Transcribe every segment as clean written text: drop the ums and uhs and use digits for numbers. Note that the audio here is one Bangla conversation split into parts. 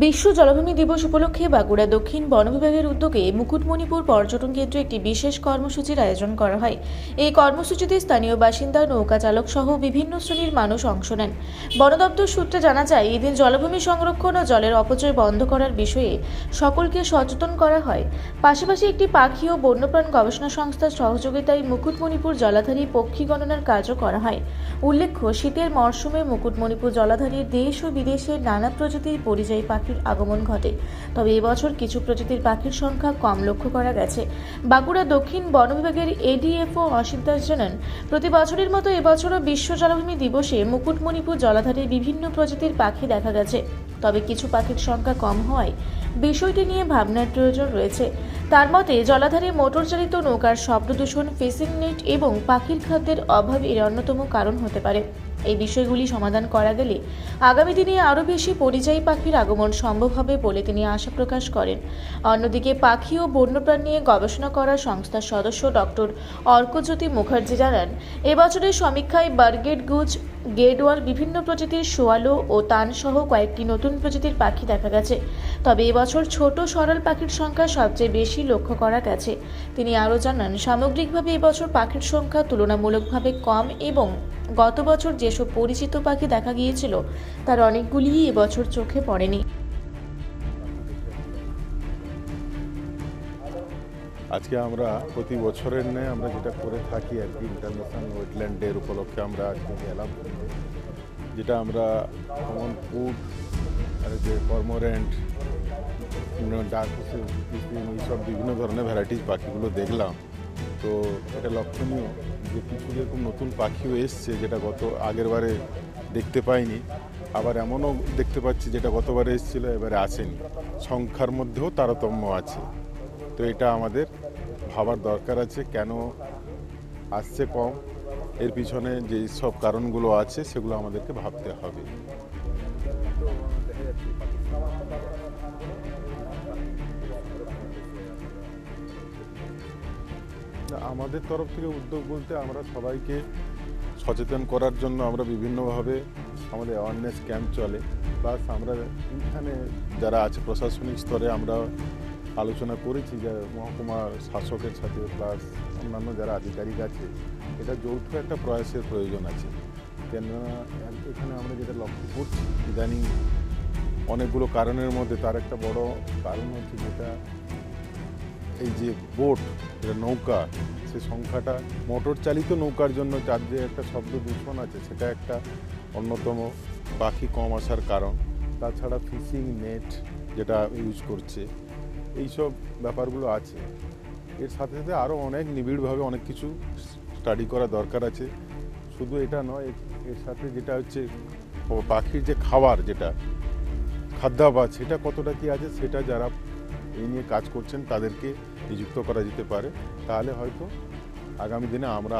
বিশ্ব জলাভূমি দিবস উপলক্ষে বাঁকুড়া দক্ষিণ বন বিভাগের উদ্যোগে মুকুটমণিপুর পর্যটন কেন্দ্রে একটি বিশেষ কর্মসূচির আয়োজন করা হয়। এই কর্মসূচিতে স্থানীয় বাসিন্দা, নৌকা চালক সহ বিভিন্ন শ্রেণীর মানুষ অংশ নেন। বন দপ্তর সূত্রে জানা যায়, এই দিন জলাভূমি সংরক্ষণ ও জলের অপচয় বন্ধ করার বিষয়ে সকলকে সচেতন করা হয়। পাশাপাশি একটি পাখি ও বন্যপ্রাণ গবেষণা সংস্থার সহযোগিতায় মুকুটমণিপুর জলাধারী পক্ষী গণনার কাজও করা হয়। উল্লেখ্য, শীতের মরশুমে মুকুটমণিপুর জলাধারীর দেশ ও বিদেশের নানা প্রজাতির পরিযায়ী পাখির আগমন ঘটে। তবে এবছর কিছু প্রজাতির পাখির সংখ্যা কম লক্ষ্য করা গেছে। বাঁকুড়া দক্ষিণ বন বিভাগের এডিএফও অসিত দাস জানান, প্রতি বছরের মতো এবছরও বিশ্ব জলাভূমি দিবসে মুকুটমণিপুর জলাধারে বিভিন্ন প্রজাতির পাখি দেখা গেছে। তবে কিছু পাখির সংখ্যা কম হওয়ায় বিষয়টি নিয়ে ভাবনার প্রয়োজন রয়েছে। তার মতে, জলাধারে মোটর চালিত নৌকার শব্দ দূষণ, ফিশিং নেট এবং পাখির খাদ্যের অভাব এর অন্যতম কারণ হতে পারে। এই বিষয়গুলি সমাধান করা গেলে আগামী দিনে আরও বেশি পরিযায়ী পাখির আগমন সম্ভব হবে বলে তিনি আশা প্রকাশ করেন। অন্যদিকে পাখি ও বন্যপ্রাণ নিয়ে গবেষণা করা সংস্থার সদস্য ডক্টর অর্কজ্যোতি মুখার্জি জানান, এবছরের সমীক্ষায় বার্গেট গুজ, গেডওয়াল, বিভিন্ন প্রজাতির শোয়ালো ও তান সহ কয়েকটি নতুন প্রজাতির পাখি দেখা গেছে। তবে এবছর ছোট সরল পাখির সংখ্যা সবচেয়ে বেশি লক্ষ্য করা গেছে। তিনি আরও জানান, সামগ্রিকভাবে এবছর পাখির সংখ্যা তুলনামূলকভাবে কম এবং গত বছর যেসব পরিচিত পাখি দেখা গিয়েছিল তার অনেকগুলিই এবছর চোখে পড়েনি। আজকে আমরা প্রতি বছরের ন্যায় আমরা যেটা করে থাকি আর কি, ইন্টারন্যাশনাল ওয়েটল্যান্ড ডের উপলক্ষে আমরা আজকে গেলাম, যেটা আমরা কমন ফুড আর যে কর্মোরেন্ট, ডাক এইসব বিভিন্ন ধরনের ভ্যারাইটিস পাখিগুলো দেখলাম। তো এটা লক্ষণীয় যে কিছু যেরকম নতুন পাখিও এসছে, যেটা আগের বারে দেখতে পাইনি, আবার এমনও দেখতে পাচ্ছি যেটা গতবারে এসেছিলো এবারে আসেনি। সংখ্যার মধ্যেও তারতম্য আছে। তো এটা আমাদের ভাবার দরকার আছে, কেন আসছে কম, এর পিছনে যে সব কারণগুলো আছে সেগুলো আমাদেরকে ভাবতে হবে। আমাদের তরফ থেকে উদ্যোগ বলতে, আমরা সবাইকে সচেতন করার জন্য আমরা বিভিন্নভাবে আমাদের অ্যাওয়ারনেস ক্যাম্প চলে, প্লাস আমরা এখানে যারা আছে প্রশাসনিক স্তরে আমরা আলোচনা করেছি যে মহকুমা শাসকের সাথে, প্লাস অন্যান্য যারা আধিকারিক আছে, এটা যৌথ একটা প্রয়াসের প্রয়োজন আছে। কেননা এখানে আমরা যেটা লক্ষ্য করছি ইদানিং অনেকগুলো কারণের মধ্যে তার একটা বড় কারণ হচ্ছে যেটা এই যে বোট, যেটা নৌকা, সে সংখ্যাটা মোটর চালিত নৌকার জন্য যার যে একটা শব্দ দূষণ আছে সেটা একটা অন্যতম পাখি কম আসার কারণ। তাছাড়া ফিশিং নেট যেটা ইউজ করছে, এইসব ব্যাপারগুলো আছে। এর সাথে সাথে আরও অনেক নিবিড়ভাবে অনেক কিছু স্টাডি করা দরকার আছে। শুধু এটা নয়, এর সাথে যেটা হচ্ছে পাখির যে খাবার, যেটা খাদ্যাভ্যাস, সেটা কতটা কী আছে, সেটা যারা এই নিয়ে কাজ করছেন তাদেরকে নিযুক্ত করা যেতে পারে। তাহলে হয়তো আগামী দিনে আমরা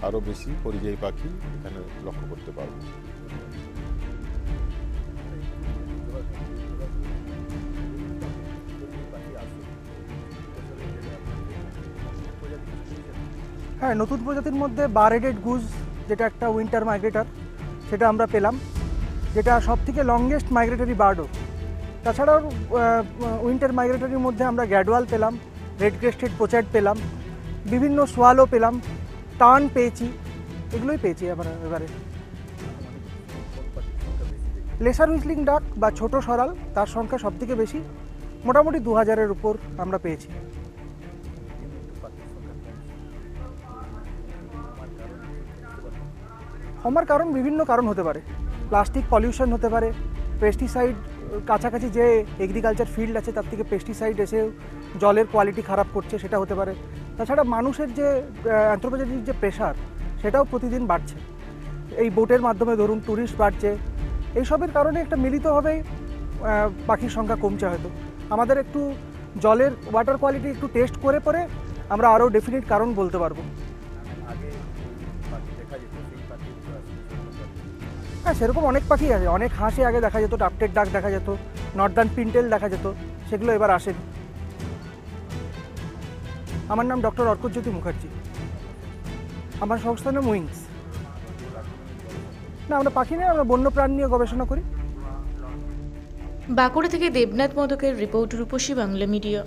আরও বেশি পরিযায়ী পাখি এখানে লক্ষ্য করতে পারব। হ্যাঁ, নতুন প্রজাতির মধ্যে বারেডেড গুজ, যেটা একটা উইন্টার মাইগ্রেটর, সেটা আমরা পেলাম, যেটা সবথেকে লংগেস্ট মাইগ্রেটরি বার্ডও। তাছাড়াও উইন্টার মাইগ্রেটরির মধ্যে আমরা গ্যাডওয়াল পেলাম, রেড ক্রেস্টেড পোচার্ড পেলাম, বিভিন্ন সোয়ালো পেলাম, টার্ন পেয়েছি, এগুলোই পেয়েছি এবারে। লেসার হুইসলিং ডাক বা ছোট সরাল, তার সংখ্যা সবথেকে বেশি, মোটামুটি 2000-এর উপর আমরা পেয়েছি। কমার কারণ বিভিন্ন কারণ হতে পারে। প্লাস্টিক পলিউশন হতে পারে, পেস্টিসাইড, কাছাকাছি যে এগ্রিকালচার ফিল্ড আছে তার থেকে পেস্টিসাইড এসে জলের কোয়ালিটি খারাপ করছে, সেটা হতে পারে। তাছাড়া মানুষের যে অ্যানথ্রোপোজেনিক যে প্রেশার, সেটাও প্রতিদিন বাড়ছে। এই বোটের মাধ্যমে ধরুন ট্যুরিস্ট বাড়ছে, এইসবের কারণে একটা মিলিতভাবে পাখির সংখ্যা কমছে। হয়তো আমাদের একটু জলের ওয়াটার কোয়ালিটি একটু টেস্ট করে পরে আমরা আরও ডেফিনিট কারণ বলতে পারবো। হ্যাঁ, সেরকম অনেক পাখি আছে, অনেক হাঁসি আগে দেখা যেত, টাপটেড ডাক দেখা যেত, নর্দার্ন পিন্টেল দেখা যেত, সেগুলো এবার আসেনি। আমার নাম ডক্টর অর্কজ্যোতি মুখার্জি। আমার সংস্থার নাম উইংস। না, আমরা পাখি নিয়ে, আমরা বন্যপ্রাণ নিয়ে গবেষণা করি। বাঁকুড়া থেকে দেবনাথ মোদকের রিপোর্ট, রূপসী বাংলা মিডিয়া।